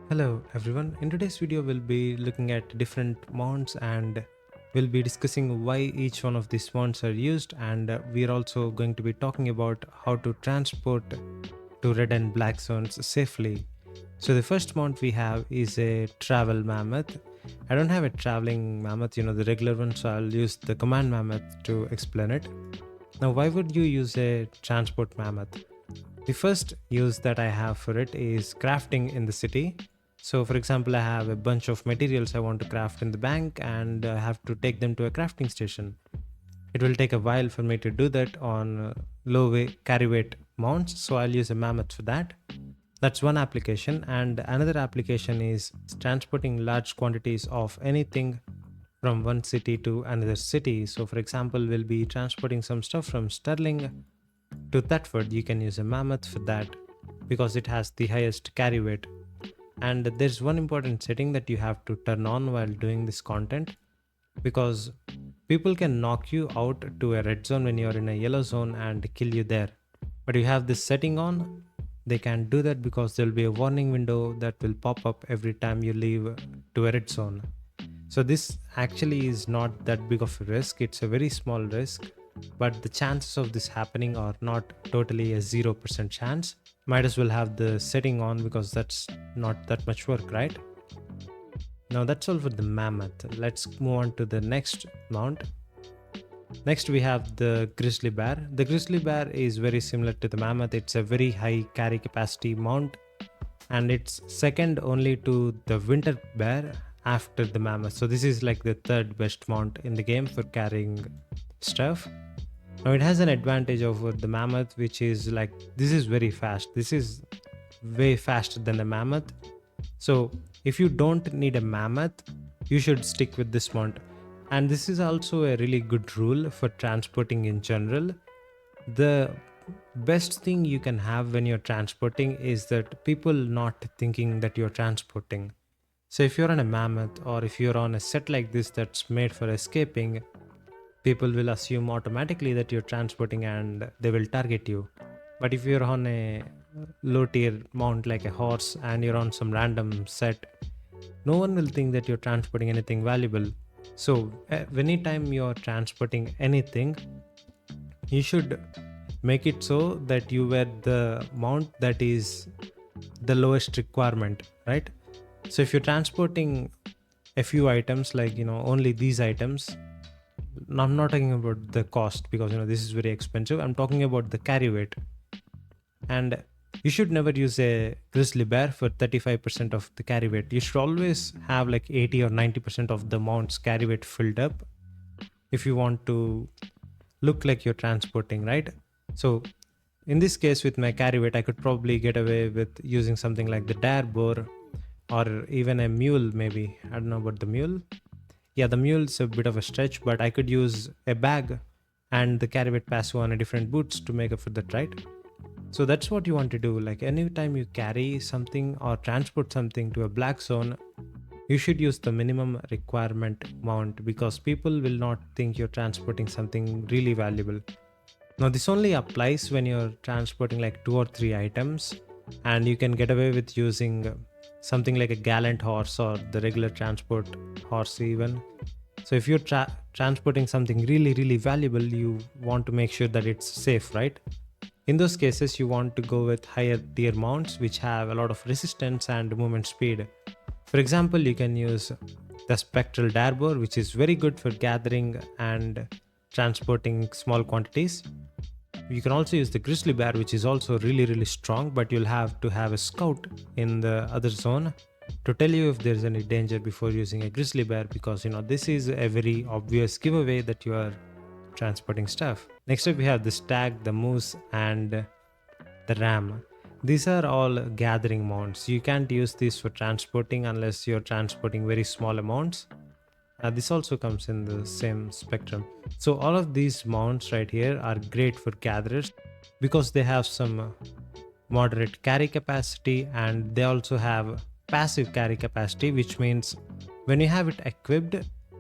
Hello everyone. In today's video we'll be looking at different mounts and we'll be discussing why each one of these mounts are used, and we're also going to be talking about how to transport to red and black zones safely. So the first mount we have is a travel mammoth. I don't have a traveling mammoth, the regular one, so I'll use the command mammoth to explain it. Now, why would you use a transport mammoth? The first use that I have for it is crafting in the city. So for example, I have a bunch of materials I want to craft in the bank and I have to take them to a crafting station. It will take a while for me to do that on low weight, carry weight mounts, so I'll use a mammoth for that. That's one application, and another application is transporting large quantities of anything from one city to another city. So for example, we'll be transporting some stuff from Sterling to Thetford. You can use a mammoth for that because it has the highest carry weight. And there's one important setting that you have to turn on while doing this content, because people can knock you out to a red zone when you're in a yellow zone and kill you there. But you have this setting on, they can't do that because there'll be a warning window that will pop up every time you leave to a red zone. So this actually is not that big of a risk, it's a very small risk, but the chances of this happening are not totally a 0% chance. Might as well have the setting on because that's not that much work, right? Now that's all for the mammoth. Let's move on to the next mount. Next we have the grizzly bear. The grizzly bear is very similar to the mammoth. It's a very high carry capacity mount and it's second only to the winter bear after the mammoth. So this is like the third best mount in the game for carrying stuff. Now it has an advantage over the mammoth, which is like this is very fast. This is way faster than a mammoth. So if you don't need a mammoth, you should stick with this mount. And this is also a really good rule for transporting in general. The best thing you can have when you're transporting is that people not thinking that you're transporting. So if you're on a mammoth or if you're on a set like this that's made for escaping, people will assume automatically that you're transporting and they will target you. But if you're on a low tier mount like a horse and you're on some random set, no one will think that you're transporting anything valuable. So anytime you're transporting anything, you should make it so that you wear the mount that is the lowest requirement, right? So if you're transporting a few items, like only these items, I'm not talking about the cost because this is very expensive. I'm talking about the carry weight. And you should never use a grizzly bear for 35% of the carry weight. You should always have like 80 or 90% of the mount's carry weight filled up if you want to look like you're transporting, right? So in this case with my carry weight, I could probably get away with using something like the dare boar or even a mule. Maybe I don't know about the mule. Yeah, the mule's a bit of a stretch, but I could use a bag and the carry weight passive on a different boots to make up for that, right? So that's what you want to do. Like anytime you carry something or transport something to a black zone, you should use the minimum requirement mount because people will not think you're transporting something really valuable. Now this only applies when you're transporting like 2 or 3 items, and you can get away with using something like a gallant horse or the regular transport horse even. So if you're transporting something really valuable, you want to make sure that it's safe, right? In those cases, you want to go with higher tier mounts which have a lot of resistance and movement speed. For example, you can use the spectral dareboar, which is very good for gathering and transporting small quantities. You can also use the grizzly bear, which is also really strong, but you'll have to have a scout in the other zone to tell you if there's any danger before using a grizzly bear, because this is a very obvious giveaway that you are transporting stuff. Next up we have the stag, the moose and the ram. These are all gathering mounts. You can't use these for transporting unless you're transporting very small amounts. This also comes in the same spectrum. So all of these mounts right here are great for gatherers because they have some moderate carry capacity and they also have passive carry capacity, which means when you have it equipped,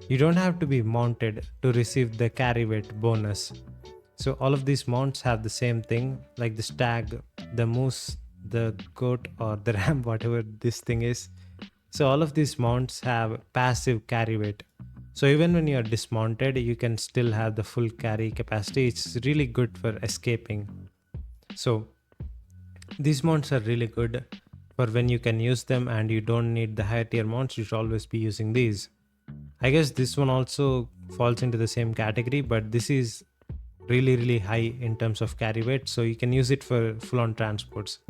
you don't have to be mounted to receive the carry weight bonus. So all of these mounts have the same thing, like the stag, the moose, the goat or the ram, whatever this thing is. So all of these mounts have passive carry weight. So even when you are dismounted, you can still have the full carry capacity. It's really good for escaping. So these mounts are really good for when you can use them and you don't need the higher tier mounts. You should always be using these. I guess this one also falls into the same category, but this is really high in terms of carry weight, so you can use it for full on transports.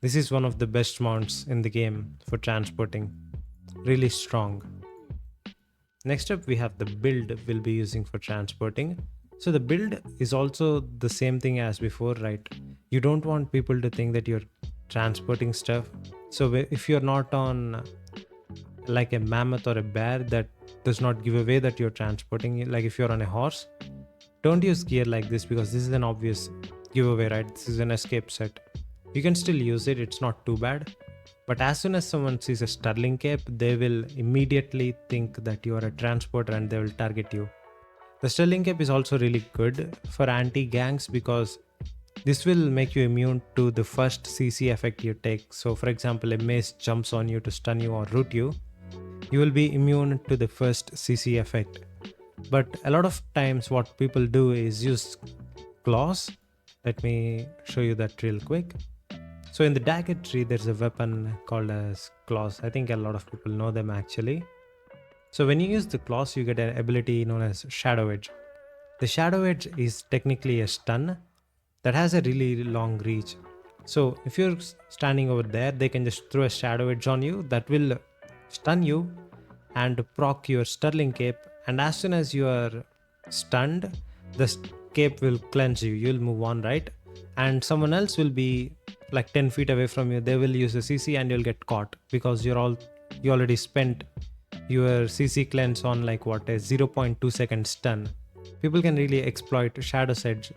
This is one of the best mounts in the game for transporting. Really strong. Next up, we have the build we'll be using for transporting. So the build is also the same thing as before, right? You don't want people to think that you're transporting stuff. So if you're not on like a mammoth or a bear, that does not give away that you're transporting it. Like if you're on a horse, don't use gear like this because this is an obvious giveaway, right? This is an escape set. You can still use it, it's not too bad. But as soon as someone sees a Sterling cape, they will immediately think that you are a transporter and they will target you. The Sterling cape is also really good for anti-ganks because this will make you immune to the first CC effect you take. So for example, a mace jumps on you to stun you or root you, you will be immune to the first CC effect. But a lot of times what people do is use claws. Let me show you that real quick. So in the dagger tree, there's a weapon called as claws. I think a lot of people know them actually. So when you use the claws, you get an ability known as Shadow Edge. The Shadow Edge is technically a stun that has a really long reach. So if you're standing over there, they can just throw a Shadow Edge on you that will stun you and proc your Sterling cape, and as soon as you are stunned, the cape will cleanse you. You'll move on, right? And someone else will be like 10 feet away from you. They will use a CC and you'll get caught because you already spent your CC cleanse on like what a 0.2 second stun. People can really exploit Shadow's Edge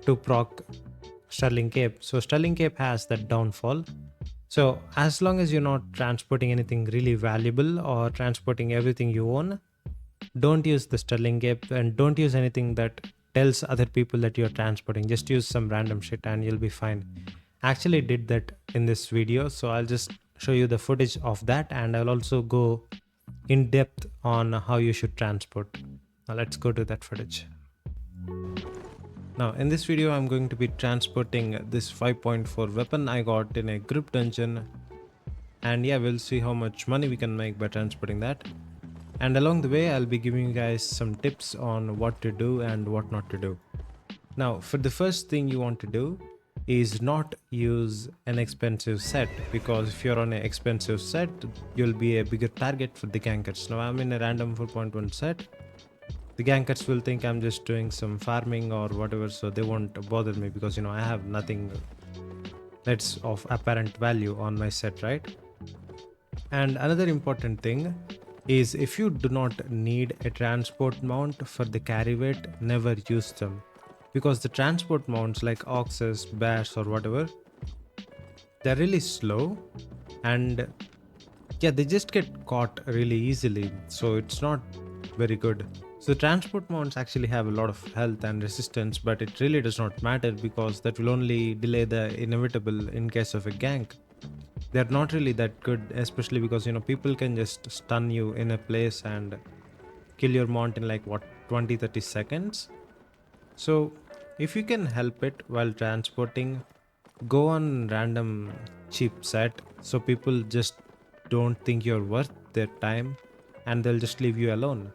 to proc Sterling cape. So Sterling cape has that downfall. So as long as you're not transporting anything really valuable or transporting everything you own, don't use the Sterling cape and don't use anything that tells other people that you're transporting. Just use some random shit and you'll be fine. I actually did that in this video, so I'll just show you the footage of that and I'll also go in depth on how you should transport. Now let's go to that footage. Now in this video I'm going to be transporting this 5.4 weapon I got in a group dungeon, and yeah, we'll see how much money we can make by transporting that. And along the way I'll be giving you guys some tips on what to do and what not to do. Now for the first thing you want to do is not use an expensive set, because if you're on an expensive set you'll be a bigger target for the gankers. Now I'm in a random 4.1 set. The gankers will think I'm just doing some farming or whatever, so they won't bother me because I have nothing that's of apparent value on my set, right? And another important thing is if you do not need a transport mount for the carry weight, never use them, because the transport mounts like oxes, bears or whatever, they're really slow and yeah, they just get caught really easily, so it's not very good. So transport mounts actually have a lot of health and resistance, but it really does not matter because that will only delay the inevitable in case of a gank. They're not really that good, especially because people can just stun you in a place and kill your mount in like what, 20-30 seconds. So if you can help it while transporting, go on random cheap set so people just don't think you're worth their time and they'll just leave you alone.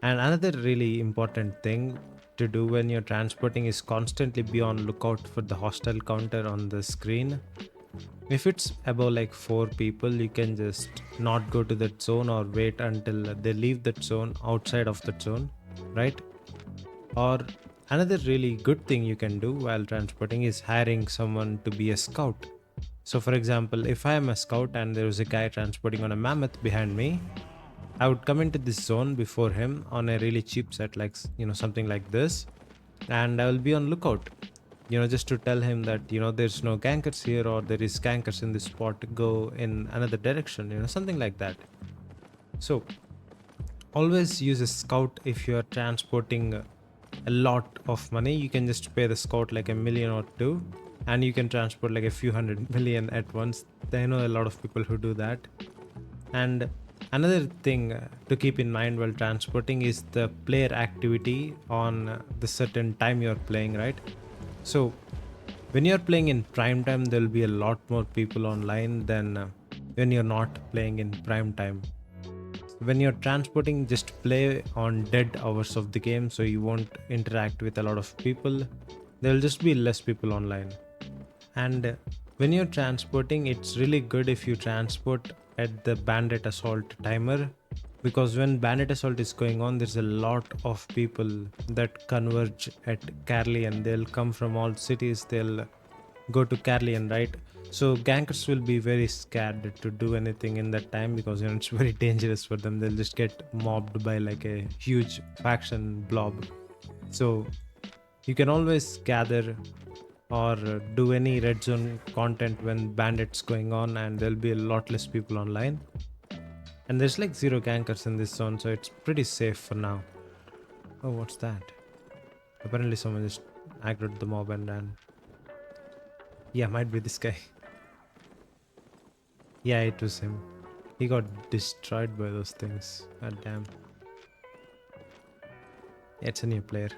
And another really important thing to do when you're transporting is constantly be on lookout for the hostile counter on the screen. If it's above like 4 people, you can just not go to that zone or wait until they leave that zone outside of that zone, right? Or another really good thing you can do while transporting is hiring someone to be a scout. So for example, if I am a scout and there is a guy transporting on a mammoth behind me, I would come into this zone before him on a really cheap set, like something like this, and I will be on lookout, just to tell him that there's no gankers here or there is gankers in this spot, go in another direction, something like that. So always use a scout if you are transporting a lot of money. You can just pay the scout like $1 million or $2 million, and you can transport like a few 100 million at once. I know a lot of people who do that. And another thing to keep in mind while transporting is the player activity on the certain time you're playing, right? So when you're playing in prime time, there'll be a lot more people online than when you're not playing in prime time. When you're transporting, just play on dead hours of the game so you won't interact with a lot of people. There'll just be less people online. And when you're transporting, it's really good if you transport at the bandit assault timer, because when bandit assault is going on, there's a lot of people that converge at Carlion. They'll come from all cities, they'll go to Carlion, right? So gankers will be very scared to do anything in that time, because it's very dangerous for them. They'll just get mobbed by like a huge faction blob. So you can always gather or do any red zone content when bandits going on, and there'll be a lot less people online. And there's like zero gankers in this zone, so it's pretty safe for now. Oh, what's that? Apparently someone just aggroed the mob and ran. Yeah, might be this guy. Yeah, it was him. He got destroyed by those things. God damn. It's a new player.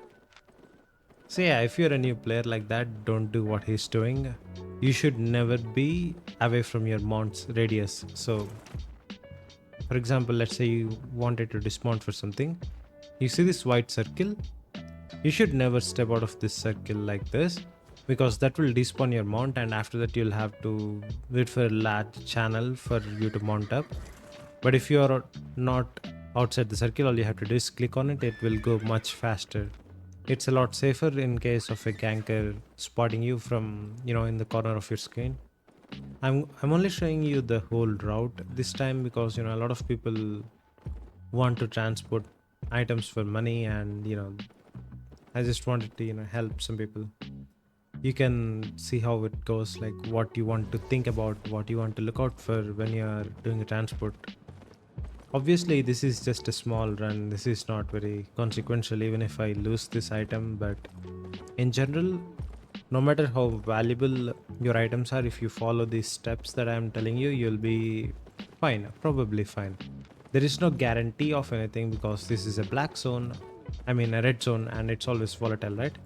So yeah, if you're a new player like that, don't do what he's doing. You should never be away from your mount's radius. So for example, let's say you wanted to dismount for something. You see this white circle? You should never step out of this circle like this, because that will despawn your mount, and after that you'll have to wait for a large channel for you to mount up. But if you are not outside the circle, all you have to do is click on it. It will go much faster. It's a lot safer in case of a ganker spotting you from, in the corner of your screen. I'm only showing you the whole route this time, because a lot of people want to transport items for money, and I just wanted to help some people. You can see how it goes, like what you want to think about, what you want to look out for when you are doing a transport. Obviously this is just a small run, this is not very consequential even if I lose this item, but in general, no matter how valuable your items are, if you follow these steps that I am telling you, you'll be fine, probably fine. There is no guarantee of anything, because this is a black zone, I mean a red zone, and it's always volatile, right?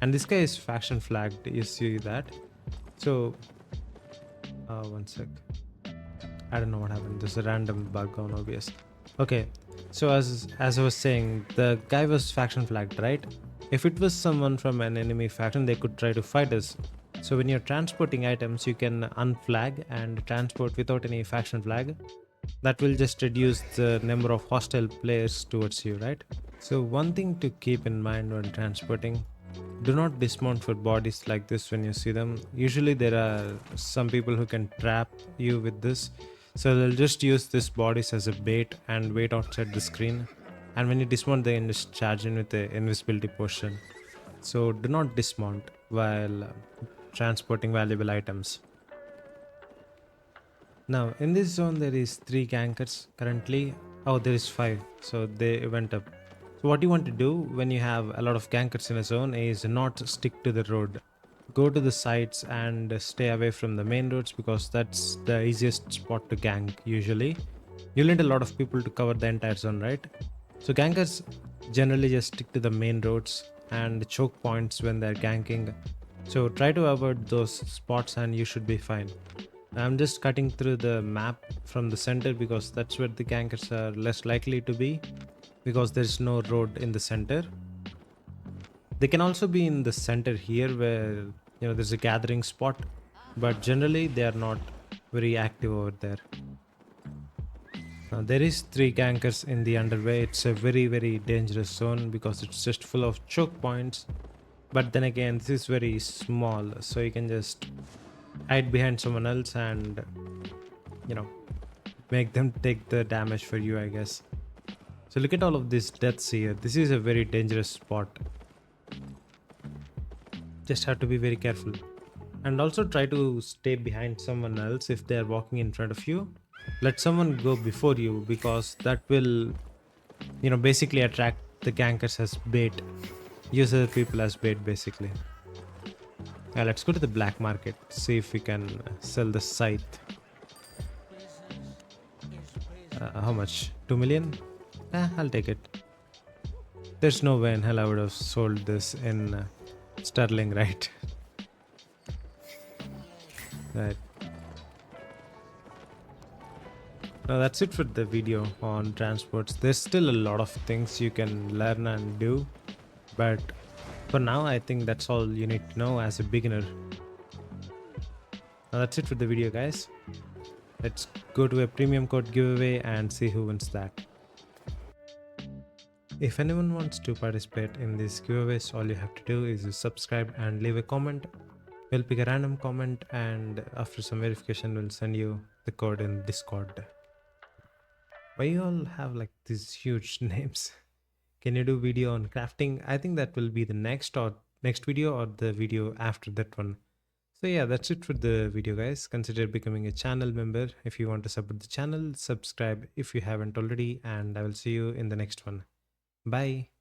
And this guy is faction flagged, you see that? So one sec, I don't know what happened. There's a random bug on OBS. Okay, so as I was saying, the guy was faction flagged, right? If it was someone from an enemy faction, they could try to fight us. So when you're transporting items, you can unflag and transport without any faction flag. That will just reduce the number of hostile players towards you, right? So one thing to keep in mind when transporting: do not dismount for bodies like this when you see them. Usually there are some people who can trap you with this, so they'll just use this bodies as a bait and wait outside the screen, and when you dismount they can just charge in with the invisibility potion. So do not dismount while transporting valuable items. Now in this zone there is 3 gankers currently. Oh, there is 5, so they went up. So what you want to do when you have a lot of gankers in a zone is not stick to the road. Go to the sides and stay away from the main roads, because that's the easiest spot to gank usually. You'll need a lot of people to cover the entire zone, right? So gankers generally just stick to the main roads and choke points when they're ganking. So try to avoid those spots and you should be fine. I'm just cutting through the map from the center, because that's where the gankers are less likely to be, because there's no road in the center. They can also be in the center here where there's a gathering spot, but generally they are not very active over there. Now there is 3 gankers in the underway. It's a very dangerous zone because it's just full of choke points, but then again this is very small, so you can just hide behind someone else and make them take the damage for you, I guess. So look at all of these deaths here. This is a very dangerous spot. Just have to be very careful, and also try to stay behind someone else. If they are walking in front of you, let someone go before you, because that will basically attract the gankers as bait. Use other people as bait basically. Yeah, let's go to the black market, see if we can sell the scythe. How much? 2 million? I'll take it. There's no way in hell I would have sold this in sterling, right? Right. Now that's it for the video on transports. There's still a lot of things you can learn and do, but for now I think that's all you need to know as a beginner. Now that's it for the video, guys. Let's go to a premium code giveaway and see who wins that. If anyone wants to participate in these giveaways, all you have to do is subscribe and leave a comment. We'll pick a random comment and after some verification we'll send you the code in Discord. Why you all have like these huge names? Can you do video on crafting? I think that will be the next video or the video after that one. So yeah, that's it for the video, guys. Consider becoming a channel member if you want to support the channel. Subscribe if you haven't already, and I will see you in the next one. Bye.